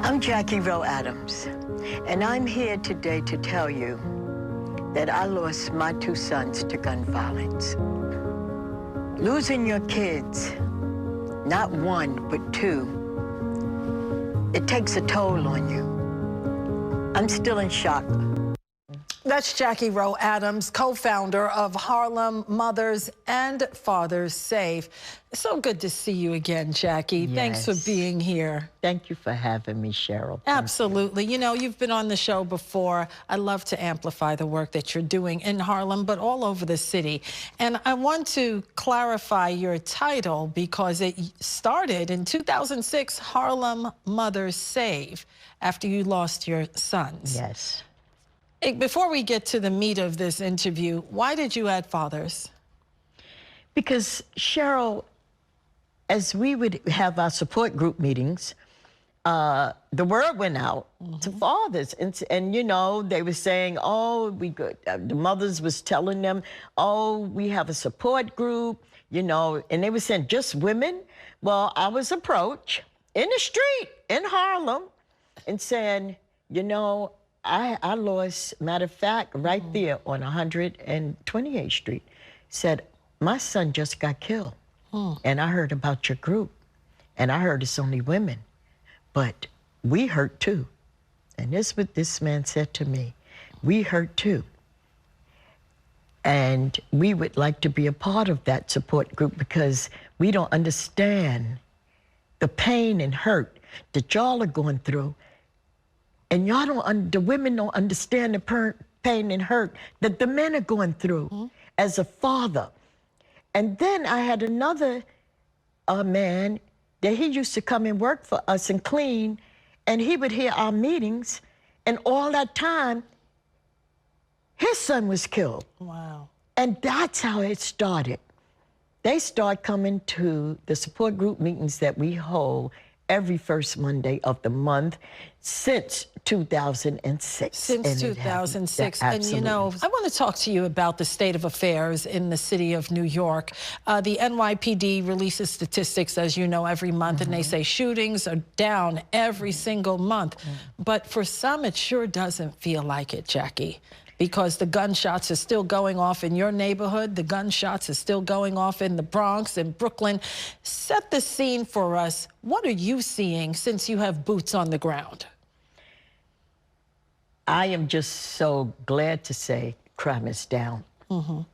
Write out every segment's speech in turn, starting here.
I'm Jackie Rowe Adams, and I'm here today to tell you that I lost my 2 sons to gun violence. Losing your kids, not 1, but 2, it takes a toll on you. I'm still in shock. That's Jackie Rowe Adams, co-founder of Harlem Mothers and Fathers S.A.V.E. It's so good to see you again, Jackie. Yes. Thanks for being here. Thank you for having me, Cheryl. Absolutely. You know, you've been on the show before. I love to amplify the work that you're doing in Harlem, but all over the city. And I want to clarify your title because it started in 2006, Harlem Mothers S.A.V.E., after you lost your sons. Yes. Before we get to the meat of this interview, why did you add fathers? Because, Cheryl, as we would have our support group meetings, the word went out to fathers. And, you know, they were saying, oh, the mothers was telling them, oh, we have a support group, you know, and they were saying just women. Well, I was approached in the street in Harlem and saying, you know, I lost, matter of fact, right there on 128th Street, said, my son just got killed. And I heard about your group. And I heard it's only women. But we hurt too. And this is what this man said to me. We hurt too. And we would like to be a part of that support group because we don't understand the pain and hurt that y'all are going through. And y'all don't, the women don't understand the pain and hurt that the men are going through as a father. And then I had another man that he used to come and work for us and clean, and he would hear our meetings, and all that time, his son was killed. Wow. And that's how it started. They start coming to the support group meetings that we hold every first Monday of the month since 2006. Since 2006. And, you know, I want to talk to you about the state of affairs in the city of New York. The NYPD releases statistics, as you know, every month, and they say shootings are down every single month. But for some, it sure doesn't feel like it, Jackie, because the gunshots are still going off in your neighborhood. The gunshots are still going off in the Bronx and Brooklyn. Set the scene for us. What are you seeing since you have boots on the ground? I am just so glad to say crime is down.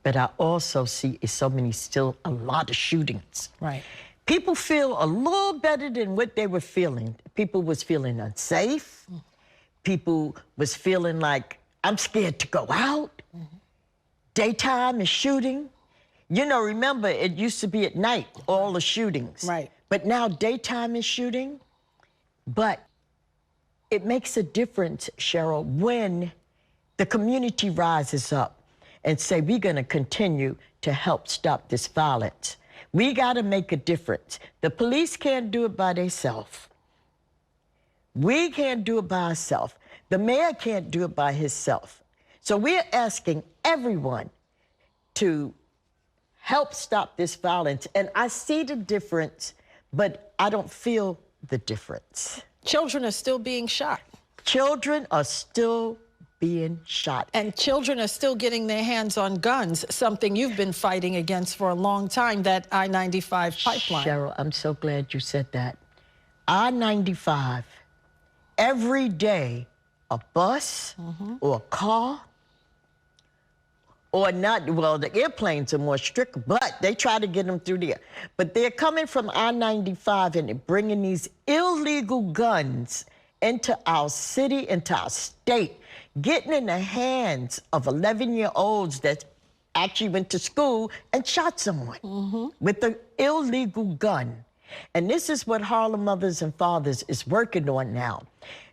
But I also see still a lot of shootings. Right. People feel a little better than what they were feeling. People was feeling unsafe. People was feeling like, I'm scared to go out. Daytime is shooting. You know, remember, it used to be at night, all the shootings. Right. But now daytime is shooting. But it makes a difference, Cheryl, when the community rises up and say, we're going to continue to help stop this violence. We got to make a difference. The police can't do it by themselves. We can't do it by ourselves. The mayor can't do it by himself. So we're asking everyone to help stop this violence. And I see the difference, but I don't feel the difference. Children are still being shot. Children are still being shot. And children are still getting their hands on guns, something you've been fighting against for a long time, that I-95 pipeline. Cheryl, I'm so glad you said that. I-95, every day, a bus or a car, or not, well, the airplanes are more strict, but they try to get them through there. But they're coming from I-95 and they're bringing these illegal guns into our city, into our state, getting in the hands of 11-year-olds that actually went to school and shot someone with an illegal gun. And this is what Harlem Mothers and Fathers is working on now.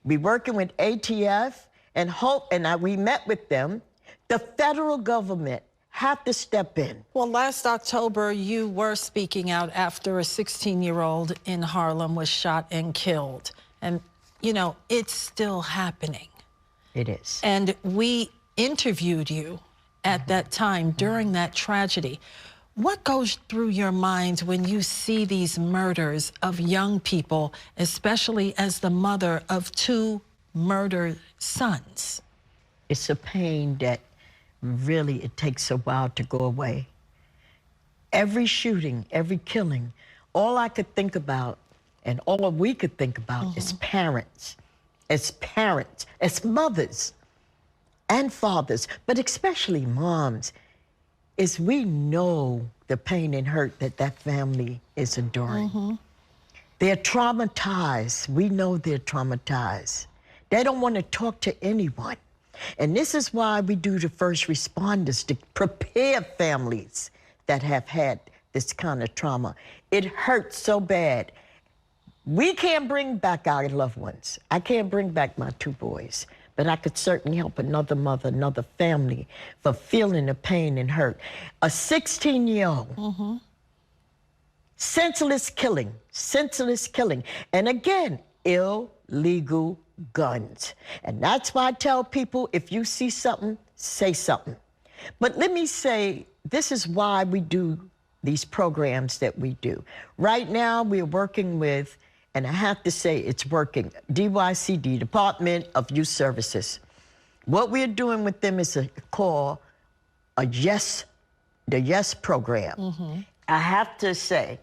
We're working with ATF and HOPE, and we met with them. The federal government have to step in. Well, last October, you were speaking out after a 16-year-old in Harlem was shot and killed. And, you know, it's still happening. It is. And we interviewed you at that time during that tragedy. What goes through your mind when you see these murders of young people, especially as the mother of 2 murdered sons? It's a pain that really it takes a while to go away. Every shooting, every killing, all I could think about and all we could think about is parents, as mothers and fathers, but especially moms, is we know the pain and hurt that that family is enduring. They're traumatized. We know they're traumatized. They don't want to talk to anyone. And this is why we do the first responders, to prepare families that have had this kind of trauma. It hurts so bad. We can't bring back our loved ones. I can't bring back my 2 boys, but I could certainly help another mother, another family for feeling the pain and hurt. A 16-year-old, senseless killing. And again, illegal guns. And that's why I tell people, if you see something, say something. But let me say, this is why we do these programs that we do. Right now, we're working with, and I have to say it's working, DYCD, Department of Youth Services. What we're doing with them is called the YES program. I have to say,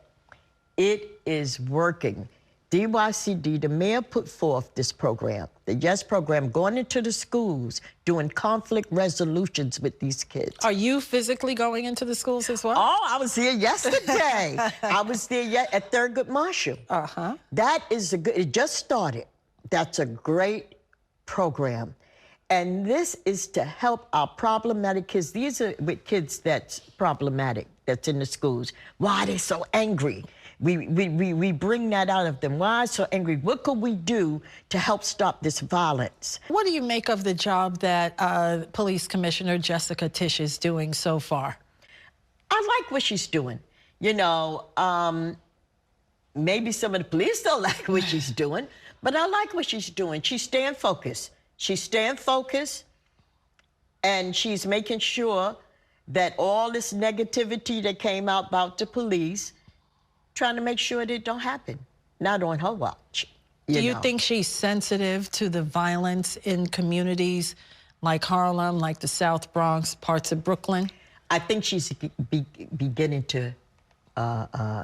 it is working. DYCD, the mayor put forth this program, the YES program, going into the schools, doing conflict resolutions with these kids. Are you physically going into the schools as well? Oh, I was there yesterday. I was there at Thurgood Marshall. That is it just started. That's a great program. And this is to help our problematic kids. These are with kids that's problematic, that's in the schools. Why are they so angry? We bring that out of them. Why so angry? What could we do to help stop this violence? What do you make of the job that Police Commissioner Jessica Tisch is doing so far? I like what she's doing. You know, maybe some of the police don't like what she's doing, but I like what she's doing. She's staying focused. She's staying focused, and she's making sure that all this negativity that came out about the police, trying to make sure that it don't happen, not on her watch. Do you think she's sensitive to the violence in communities like Harlem, like the South Bronx, parts of Brooklyn? I think she's beginning to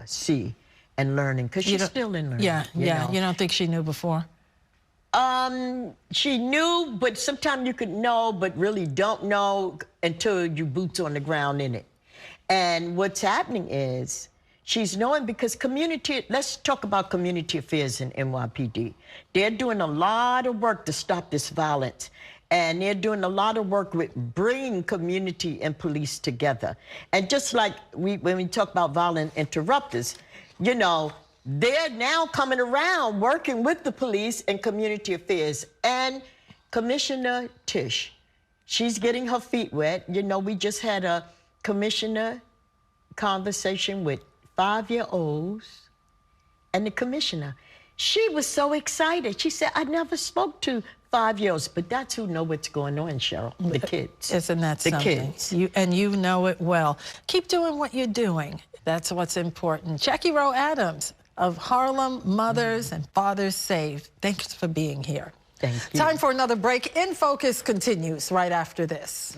see and learning, because she's still in learning. Yeah. You don't think she knew before? She knew, but sometimes you could know, but really don't know until you boots on the ground in it. And what's happening is, she's knowing because let's talk about community affairs in NYPD. They're doing a lot of work to stop this violence. And they're doing a lot of work with bringing community and police together. And just like when we talk about violent interrupters, you know, they're now coming around working with the police and community affairs. And Commissioner Tisch, she's getting her feet wet. You know, we just had a commissioner conversation with 5-year-olds, and the commissioner, she was so excited. She said, I never spoke to 5-year-olds, but that's who know what's going on, Cheryl, the kids. Isn't that something? The kids. You know it well. Keep doing what you're doing. That's what's important. Jackie Rowe Adams of Harlem Mothers and Fathers Saved. Thanks for being here. Thank you. Time for another break. In Focus continues right after this.